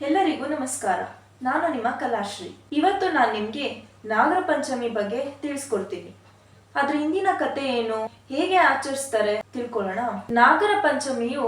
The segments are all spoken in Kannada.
ಎಲ್ಲರಿಗೂ ನಮಸ್ಕಾರ. ನಾನು ನಿಮ್ಮ ಕಲಾಶ್ರೀ. ಇವತ್ತು ನಾನು ನಿಮ್ಗೆ ನಾಗರ ಪಂಚಮಿ ಬಗ್ಗೆ ತಿಳಿಸ್ಕೊಡ್ತೀನಿ. ಅದ್ರ ಹಿಂದಿನ ಕತೆ ಏನು, ಹೇಗೆ ಆಚರಿಸ್ತಾರೆ ತಿಳ್ಕೊಳ್ಳೋಣ. ನಾಗರ ಪಂಚಮಿಯು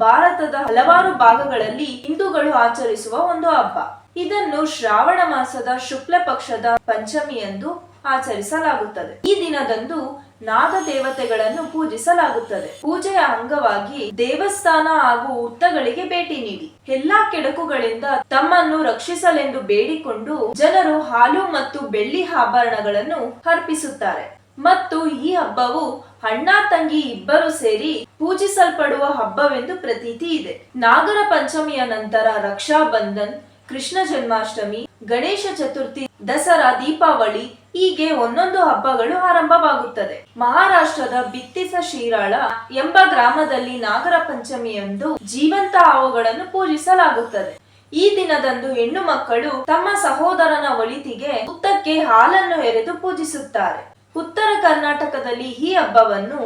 ಭಾರತದ ಹಲವಾರು ಭಾಗಗಳಲ್ಲಿ ಹಿಂದೂಗಳು ಆಚರಿಸುವ ಒಂದು ಹಬ್ಬ. ಇದನ್ನು ಶ್ರಾವಣ ಮಾಸದ ಶುಕ್ಲ ಪಕ್ಷದ ಪಂಚಮಿ ಎಂದು ಆಚರಿಸಲಾಗುತ್ತದೆ. ಈ ದಿನದಂದು ನಾಗ ದೇವತೆಗಳನ್ನು ಪೂಜಿಸಲಾಗುತ್ತದೆ. ಪೂಜೆಯ ಅಂಗವಾಗಿ ದೇವಸ್ಥಾನ ಹಾಗೂ ಹುತ್ತಗಳಿಗೆ ಭೇಟಿ ನೀಡಿ ಎಲ್ಲಾ ಕೆಡಕುಗಳಿಂದ ತಮ್ಮನ್ನು ರಕ್ಷಿಸಲೆಂದು ಬೇಡಿಕೊಂಡು ಜನರು ಹಾಲು ಮತ್ತು ಬೆಳ್ಳಿ ಆಭರಣಗಳನ್ನು ಅರ್ಪಿಸುತ್ತಾರೆ. ಮತ್ತು ಈ ಹಬ್ಬವು ಅಣ್ಣ ತಂಗಿ ಇಬ್ಬರು ಸೇರಿ ಪೂಜಿಸಲ್ಪಡುವ ಹಬ್ಬವೆಂದು ಪ್ರತೀತಿ ಇದೆ. ನಾಗರ ಪಂಚಮಿಯ ನಂತರ ರಕ್ಷಾ ಬಂಧನ್, ಕೃಷ್ಣ ಜನ್ಮಾಷ್ಟಮಿ, ಗಣೇಶ ಚತುರ್ಥಿ, ದಸರಾ, ದೀಪಾವಳಿ ಹೀಗೆ ಒಂದೊಂದು ಹಬ್ಬಗಳು ಆರಂಭವಾಗುತ್ತದೆ. ಮಹಾರಾಷ್ಟ್ರದ ಬಿತ್ತಿಸ ಶೀರಾಳ ಎಂಬ ಗ್ರಾಮದಲ್ಲಿ ನಾಗರ ಪಂಚಮಿಯಂದು ಜೀವಂತ ಹಾವುಗಳನ್ನು ಪೂಜಿಸಲಾಗುತ್ತದೆ. ಈ ದಿನದಂದು ಹೆಣ್ಣು ಮಕ್ಕಳು ತಮ್ಮ ಸಹೋದರನ ಒಳಿತಿಗೆ ಹುತ್ತಕ್ಕೆ ಹಾಲನ್ನು ಎರೆದು ಪೂಜಿಸುತ್ತಾರೆ. ಉತ್ತರ ಕರ್ನಾಟಕದಲ್ಲಿ ಈ ಹಬ್ಬವನ್ನು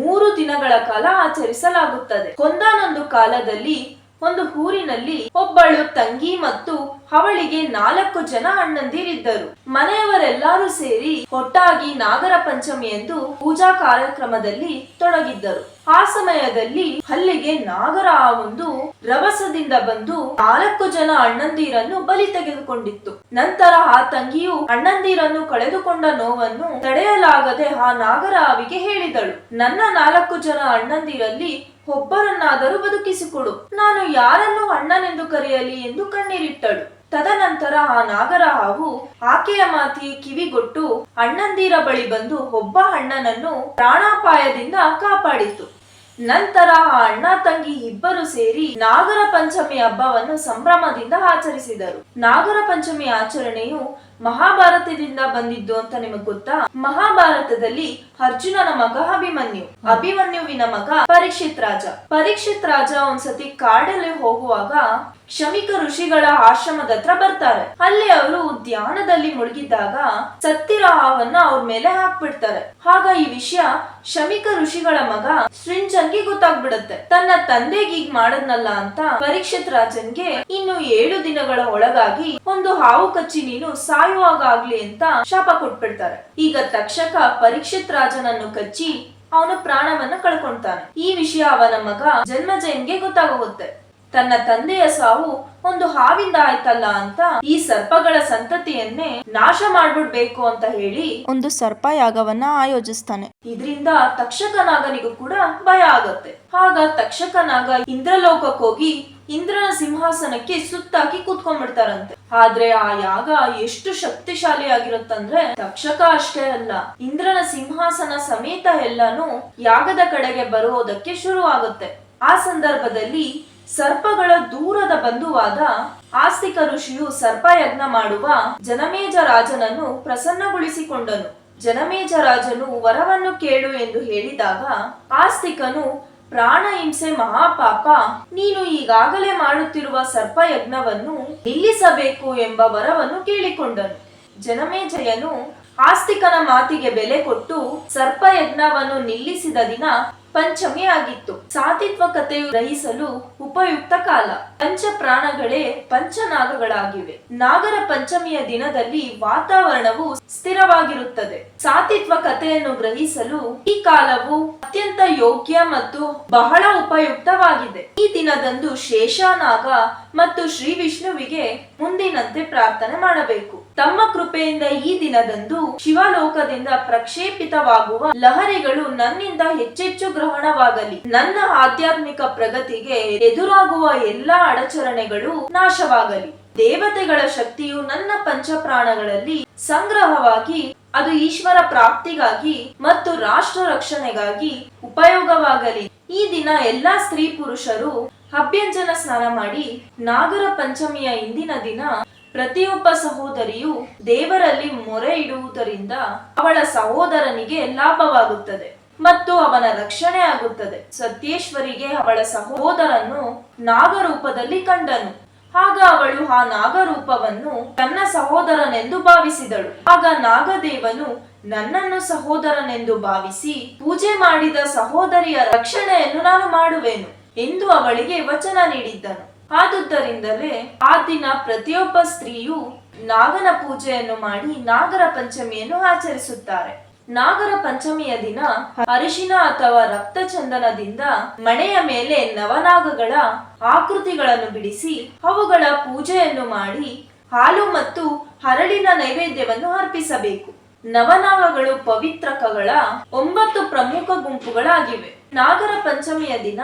3 ದಿನಗಳ ಕಾಲ ಆಚರಿಸಲಾಗುತ್ತದೆ. ಒಂದಾನೊಂದು ಕಾಲದಲ್ಲಿ ಒಂದು ಊರಿನಲ್ಲಿ ಒಬ್ಬಳು ತಂಗಿ ಮತ್ತು ಅವಳಿಗೆ 4 ಜನ ಅಣ್ಣಂದಿರಿದ್ದರು. ಮನೆಯವರೆಲ್ಲರೂ ಸೇರಿ ಒಟ್ಟಾಗಿ ನಾಗರ ಪಂಚಮಿ ಎಂದು ಪೂಜಾ ಕಾರ್ಯಕ್ರಮದಲ್ಲಿ ತೊಡಗಿದ್ದರು. ಆ ಸಮಯದಲ್ಲಿ ಅಲ್ಲಿಗೆ ನಾಗರ ಹಾವೊಂದು ರಭಸದಿಂದ ಬಂದು 4 ಜನ ಅಣ್ಣಂದಿರನ್ನು ಬಲಿ ತೆಗೆದುಕೊಂಡಿತ್ತು. ನಂತರ ಆ ತಂಗಿಯು ಅಣ್ಣಂದಿರನ್ನು ಕಳೆದುಕೊಂಡ ನೋವನ್ನು ತಡೆಯಲಾಗದೆ ಆ ನಾಗರ ಹಾವಿಗೆ ಹೇಳಿದಳು, ನನ್ನ 4 ಜನ ಅಣ್ಣಂದಿರಲ್ಲಿ ಒಬ್ಬರನ್ನಾದರೂ ಬದುಕಿಸಿಕೊಡು, ನಾನು ಯಾರನ್ನು ಅಣ್ಣನೆಂದು ಕರೆಯಲಿ ಎಂದು ಕಣ್ಣೀರಿಟ್ಟಳು. ತದನಂತರ ಆ ನಾಗರ ಹಾವು ಆಕೆಯ ಮಾತಿಗೆ ಕಿವಿಗೊಟ್ಟು ಅಣ್ಣಂದಿರ ಬಳಿ ಬಂದು ಒಬ್ಬ ಅಣ್ಣನನ್ನು ಪ್ರಾಣಾಪಾಯದಿಂದ ಕಾಪಾಡಿತು. ನಂತರ ಆ ಅಣ್ಣ ತಂಗಿ ಇಬ್ಬರು ಸೇರಿ ನಾಗರ ಪಂಚಮಿ ಹಬ್ಬವನ್ನು ಸಂಭ್ರಮದಿಂದ ಆಚರಿಸಿದರು. ನಾಗರ ಪಂಚಮಿ ಆಚರಣೆಯು ಮಹಾಭಾರತದಿಂದ ಬಂದಿದ್ದು ಅಂತ ನಿಮಗೆ ಗೊತ್ತಾ? ಮಹಾಭಾರತದಲ್ಲಿ ಅರ್ಜುನನ ಮಗ ಅಭಿಮನ್ಯು, ಅಭಿಮನ್ಯುವಿನ ಮಗ ಪರೀಕ್ಷಿತ್ ರಾಜ. ಪರೀಕ್ಷಿತ್ ರಾಜ ಒಂದ್ಸತಿ ಕಾಡಲ್ಲಿ ಹೋಗುವಾಗ ಶಮಿಕ ಋಷಿಗಳ ಆಶ್ರಮದ ಹತ್ರ ಬರ್ತಾರೆ. ಅಲ್ಲಿ ಅವರು ಧ್ಯಾನದಲ್ಲಿ ಮುಳುಗಿದ್ದಾಗ ಸತ್ತಿರ ಹಾವನ್ನ ಅವ್ರ ಮೇಲೆ ಹಾಕ್ಬಿಡ್ತಾರೆ. ಆಗ ಈ ವಿಷಯ ಶಮಿಕ ಋಷಿಗಳ ಮಗ ಸೃಂಜನ್ಗೆ ಗೊತ್ತಾಗ್ಬಿಡುತ್ತೆ. ತನ್ನ ತಂದೆಗೆ ಈಗ ಮಾಡದ್ನಲ್ಲ ಅಂತ ಪರೀಕ್ಷಿತ್ ರಾಜನ್ಗೆ ಇನ್ನು 7 ದಿನಗಳ ಒಳಗಾಗಿ ಒಂದು ಹಾವು ಕಚ್ಚಿ ನೀನು ಸಾಯುವಾಗ ಆಗ್ಲಿ ಅಂತ ಶಾಪ ಕೊಟ್ಬಿಡ್ತಾರೆ. ಈಗ ತಕ್ಷಕ ಪರೀಕ್ಷಿತ್ ರಾಜನನ್ನು ಕಚ್ಚಿ ಅವನು ಪ್ರಾಣವನ್ನ ಕಳ್ಕೊಂತಾನೆ. ಈ ವಿಷಯ ಅವನ ಮಗ ಜನ್ಮಜಯನ್ಗೆ ಗೊತ್ತಾಗೋಗುತ್ತೆ. ತನ್ನ ತಂದೆಯ ಸಾವು ಒಂದು ಹಾವಿಂದ ಆಯ್ತಲ್ಲ ಅಂತ ಈ ಸರ್ಪಗಳ ಸಂತತಿಯನ್ನೇ ನಾಶ ಮಾಡ್ಬಿಡ್ಬೇಕು ಅಂತ ಹೇಳಿ ಒಂದು ಸರ್ಪ ಯಾಗವನ್ನ ಆಯೋಜಿಸ್ತಾನೆ. ಇದರಿಂದ ತಕ್ಷಕನಾಗನಿಗೂ ಕೂಡ ಭಯ ಆಗತ್ತೆ. ಆಗ ತಕ್ಷಕನಾಗ ಇಂದ್ರಲೋಕಕ್ಕೆ ಹೋಗಿ ಇಂದ್ರನ ಸಿಂಹಾಸನಕ್ಕೆ ಸುತ್ತಾಕಿ ಕೂತ್ಕೊಂಡ್ಬಿಡ್ತಾರಂತೆ. ಆದ್ರೆ ಆ ಯಾಗ ಎಷ್ಟು ಶಕ್ತಿಶಾಲಿ ಆಗಿರುತ್ತಂದ್ರೆ ತಕ್ಷಕ ಅಷ್ಟೇ ಅಲ್ಲ, ಇಂದ್ರನ ಸಿಂಹಾಸನ ಸಮೇತ ಎಲ್ಲಾನು ಯಾಗದ ಕಡೆಗೆ ಬರುವುದಕ್ಕೆ ಶುರು ಆಗುತ್ತೆ. ಆ ಸಂದರ್ಭದಲ್ಲಿ ಸರ್ಪಗಳ ದೂರದ ಬಂಧುವಾದ ಆಸ್ತಿಕ ಋಷಿಯು ಸರ್ಪ ಯಜ್ಞ ಮಾಡುವ ಜನಮೇಜ ರಾಜನನ್ನು ಪ್ರಸನ್ನಗೊಳಿಸಿಕೊಂಡನು. ಜನಮೇಜ ರಾಜನು ವರವನ್ನು ಕೇಳು ಎಂದು ಹೇಳಿದಾಗ ಆಸ್ತಿಕನು ಪ್ರಾಣ ಹಿಂಸೆ ಮಹಾಪಾಪ, ನೀನು ಈಗಾಗಲೇ ಮಾಡುತ್ತಿರುವ ಸರ್ಪ ಯಜ್ಞವನ್ನು ನಿಲ್ಲಿಸಬೇಕು ಎಂಬ ವರವನ್ನು ಕೇಳಿಕೊಂಡನು. ಜನಮೇಜಯನು ಆಸ್ತಿಕನ ಮಾತಿಗೆ ಬೆಲೆ ಕೊಟ್ಟು ಸರ್ಪ ಯಜ್ಞವನ್ನು ನಿಲ್ಲಿಸಿದ ದಿನ ಪಂಚಮಿ ಆಗಿತ್ತು. ಸಾತಿತ್ವ ಕಥೆಯು ಗ್ರಹಿಸಲು ಉಪಯುಕ್ತ ಕಾಲ. ಪಂಚ ಪ್ರಾಣಗಳೇ ಪಂಚನಾಗಗಳಾಗಿವೆ. ನಾಗರ ಪಂಚಮಿಯ ದಿನದಲ್ಲಿ ವಾತಾವರಣವು ಸ್ಥಿರವಾಗಿರುತ್ತದೆ. ಸಾತಿತ್ವ ಕಥೆಯನ್ನು ಗ್ರಹಿಸಲು ಈ ಕಾಲವು ಅತ್ಯಂತ ಯೋಗ್ಯ ಮತ್ತು ಬಹಳ ಉಪಯುಕ್ತವಾಗಿದೆ. ಈ ದಿನದಂದು ಶೇಷನಾಗ ಮತ್ತು ಶ್ರೀ ವಿಷ್ಣುವಿಗೆ ಮುಂದಿನಂತೆ ಪ್ರಾರ್ಥನೆ ಮಾಡಬೇಕು. ತಮ್ಮ ಕೃಪೆಯಿಂದ ಈ ದಿನದಂದು ಶಿವಲೋಕದಿಂದ ಪ್ರಕ್ಷೇಪಿತವಾಗುವ ಲಹರಿಗಳು ನನ್ನಿಂದ ಹೆಚ್ಚೆಚ್ಚು ಗ್ರಹಣವಾಗಲಿ. ನನ್ನ ಆಧ್ಯಾತ್ಮಿಕ ಪ್ರಗತಿಗೆ ಎದುರಾಗುವ ಎಲ್ಲಾ ಅಡಚಣೆಗಳು ನಾಶವಾಗಲಿ. ದೇವತೆಗಳ ಶಕ್ತಿಯು ನನ್ನ ಪಂಚಪ್ರಾಣಗಳಲ್ಲಿ ಸಂಗ್ರಹವಾಗಿ ಅದು ಈಶ್ವರ ಪ್ರಾಪ್ತಿಗಾಗಿ ಮತ್ತು ರಾಷ್ಟ್ರ ರಕ್ಷಣೆಗಾಗಿ ಉಪಯೋಗವಾಗಲಿ. ಈ ದಿನ ಎಲ್ಲಾ ಸ್ತ್ರೀ ಪುರುಷರು ಅಭ್ಯಂಜನ ಸ್ನಾನ ಮಾಡಿ ನಾಗರ ಪಂಚಮಿಯ ಇಂದಿನ ದಿನ ಪ್ರತಿಯೊಬ್ಬ ಸಹೋದರಿಯು ದೇವರಲ್ಲಿ ಮೊರೆ ಇಡುವುದರಿಂದ ಅವಳ ಸಹೋದರನಿಗೆ ಲಾಭವಾಗುತ್ತದೆ ಮತ್ತು ಅವನ ರಕ್ಷಣೆ ಆಗುತ್ತದೆ. ಸತ್ಯೇಶ್ವರಿಗೆ ಅವಳ ಸಹೋದರನು ನಾಗರೂಪದಲ್ಲಿ ಕಂಡನು. ಆಗ ಅವಳು ಆ ನಾಗರೂಪವನ್ನು ತನ್ನ ಸಹೋದರನೆಂದು ಭಾವಿಸಿದಳು. ಆಗ ನಾಗದೇವನು ನನ್ನನ್ನು ಸಹೋದರನೆಂದು ಭಾವಿಸಿ ಪೂಜೆ ಮಾಡಿದ ಸಹೋದರಿಯ ರಕ್ಷಣೆಯನ್ನು ನಾನು ಮಾಡುವೆನು ಎಂದು ಅವಳಿಗೆ ವಚನ ನೀಡಿದ್ದನು. ಆದುದರಿಂದಲೇ ಆ ದಿನ ಪ್ರತಿಯೊಬ್ಬ ಸ್ತ್ರೀಯು ನಾಗನ ಪೂಜೆಯನ್ನು ಮಾಡಿ ನಾಗರ ಪಂಚಮಿಯನ್ನು ಆಚರಿಸುತ್ತಾರೆ. ನಾಗರ ಪಂಚಮಿಯ ದಿನ ಅರಿಶಿನ ಅಥವಾ ರಕ್ತ ಚಂದನದಿಂದ ಮಣೆಯ ಮೇಲೆ ನವನಾಗಗಳ ಆಕೃತಿಗಳನ್ನು ಬಿಡಿಸಿ ಅವುಗಳ ಪೂಜೆಯನ್ನು ಮಾಡಿ ಹಾಲು ಮತ್ತು ಹರಳಿನ ನೈವೇದ್ಯವನ್ನು ಅರ್ಪಿಸಬೇಕು. ನವನಾಗಗಳು ಪವಿತ್ರಕಗಳ 9 ಪ್ರಮುಖ ಗುಂಪುಗಳಾಗಿವೆ. ನಾಗರ ಪಂಚಮಿಯ ದಿನ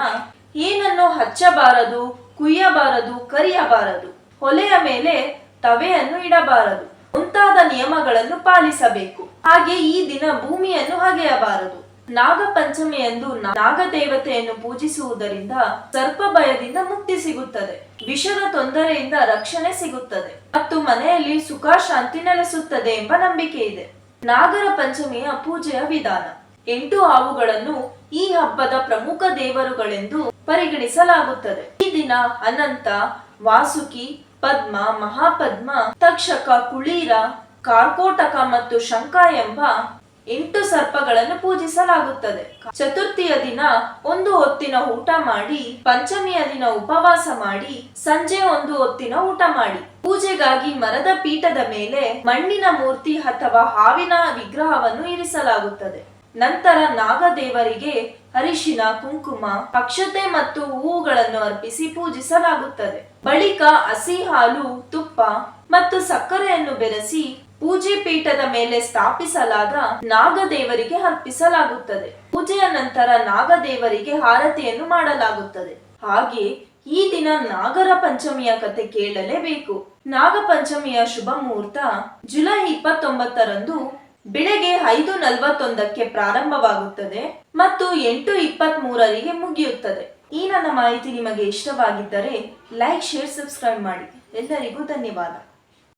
ಏನನ್ನು ಹಚ್ಚಬಾರದು, ಕುಯ್ಯಬಾರದು, ಕರಿಯಬಾರದು, ಒಲೆಯ ಮೇಲೆ ತವೆಯನ್ನು ಇಡಬಾರದು ಮುಂತಾದ ನಿಯಮಗಳನ್ನು ಪಾಲಿಸಬೇಕು. ಹಾಗೆ ಈ ದಿನ ಭೂಮಿಯನ್ನು ಅಗೆಯಬಾರದು. ನಾಗ ಪಂಚಮಿಯಂದು ನಾಗದೇವತೆಯನ್ನು ಪೂಜಿಸುವುದರಿಂದ ಸರ್ಪ ಭಯದಿಂದ ಮುಕ್ತಿ ಸಿಗುತ್ತದೆ, ವಿಷದ ತೊಂದರೆಯಿಂದ ರಕ್ಷಣೆ ಸಿಗುತ್ತದೆ ಮತ್ತು ಮನೆಯಲ್ಲಿ ಸುಖ ಶಾಂತಿ ನೆಲೆಸುತ್ತದೆ ಎಂಬ ನಂಬಿಕೆ ಇದೆ. ನಾಗರ ಪಂಚಮಿಯ ಪೂಜೆಯ ವಿಧಾನ: 8 ಹಾವುಗಳನ್ನು ಈ ಹಬ್ಬದ ಪ್ರಮುಖ ದೇವರುಗಳೆಂದು ಪರಿಗಣಿಸಲಾಗುತ್ತದೆ. ಈ ದಿನ ಅನಂತ, ವಾಸುಕಿ, ಪದ್ಮ, ಮಹಾಪದ್ಮ, ತಕ್ಷಕ, ಕುಳೀರ, ಕಾರ್ಕೋಟಕ ಮತ್ತು ಶಂಖ ಎಂಬ 8 ಸರ್ಪಗಳನ್ನು ಪೂಜಿಸಲಾಗುತ್ತದೆ. ಚತುರ್ಥಿಯ ದಿನ 1 ಹೊತ್ತಿನ ಊಟ ಮಾಡಿ, ಪಂಚಮಿಯ ದಿನ ಉಪವಾಸ ಮಾಡಿ, ಸಂಜೆ 1 ಹೊತ್ತಿನ ಊಟ ಮಾಡಿ. ಪೂಜೆಗಾಗಿ ಮರದ ಪೀಠದ ಮೇಲೆ ಮಣ್ಣಿನ ಮೂರ್ತಿ ಅಥವಾ ಹಾವಿನ ವಿಗ್ರಹವನ್ನು ಇರಿಸಲಾಗುತ್ತದೆ. ನಂತರ ನಾಗದೇವರಿಗೆ ಅರಿಶಿನ, ಕುಂಕುಮ, ಅಕ್ಷತೆ ಮತ್ತು ಹೂವುಗಳನ್ನು ಅರ್ಪಿಸಿ ಪೂಜಿಸಲಾಗುತ್ತದೆ. ಬಳಿಕ ಹಸಿ ಹಾಲು, ತುಪ್ಪ ಮತ್ತು ಸಕ್ಕರೆಯನ್ನು ಬೆರೆಸಿ ಪೂಜೆ ಪೀಠದ ಮೇಲೆ ಸ್ಥಾಪಿಸಲಾದ ನಾಗದೇವರಿಗೆ ಅರ್ಪಿಸಲಾಗುತ್ತದೆ. ಪೂಜೆಯ ನಂತರ ನಾಗದೇವರಿಗೆ ಆರತಿಯನ್ನು ಮಾಡಲಾಗುತ್ತದೆ. ಹಾಗೆ ಈ ದಿನ ನಾಗರ ಪಂಚಮಿಯ ಕತೆ ಕೇಳಲೇಬೇಕು. ನಾಗ ಪಂಚಮಿಯ ಶುಭ ಮುಹೂರ್ತ ಜುಲೈ 29ರಂದು ಬೆಳಗ್ಗೆ 5:41ಕ್ಕೆ ಪ್ರಾರಂಭವಾಗುತ್ತದೆ ಮತ್ತು 8:23ರಿಗೆ ಮುಗಿಯುತ್ತದೆ. ಈ ನನ್ನ ಮಾಹಿತಿ ನಿಮಗೆ ಇಷ್ಟವಾಗಿದ್ದರೆ ಲೈಕ್, ಶೇರ್, ಸಬ್ಸ್ಕ್ರೈಬ್ ಮಾಡಿ. ಎಲ್ಲರಿಗೂ ಧನ್ಯವಾದ.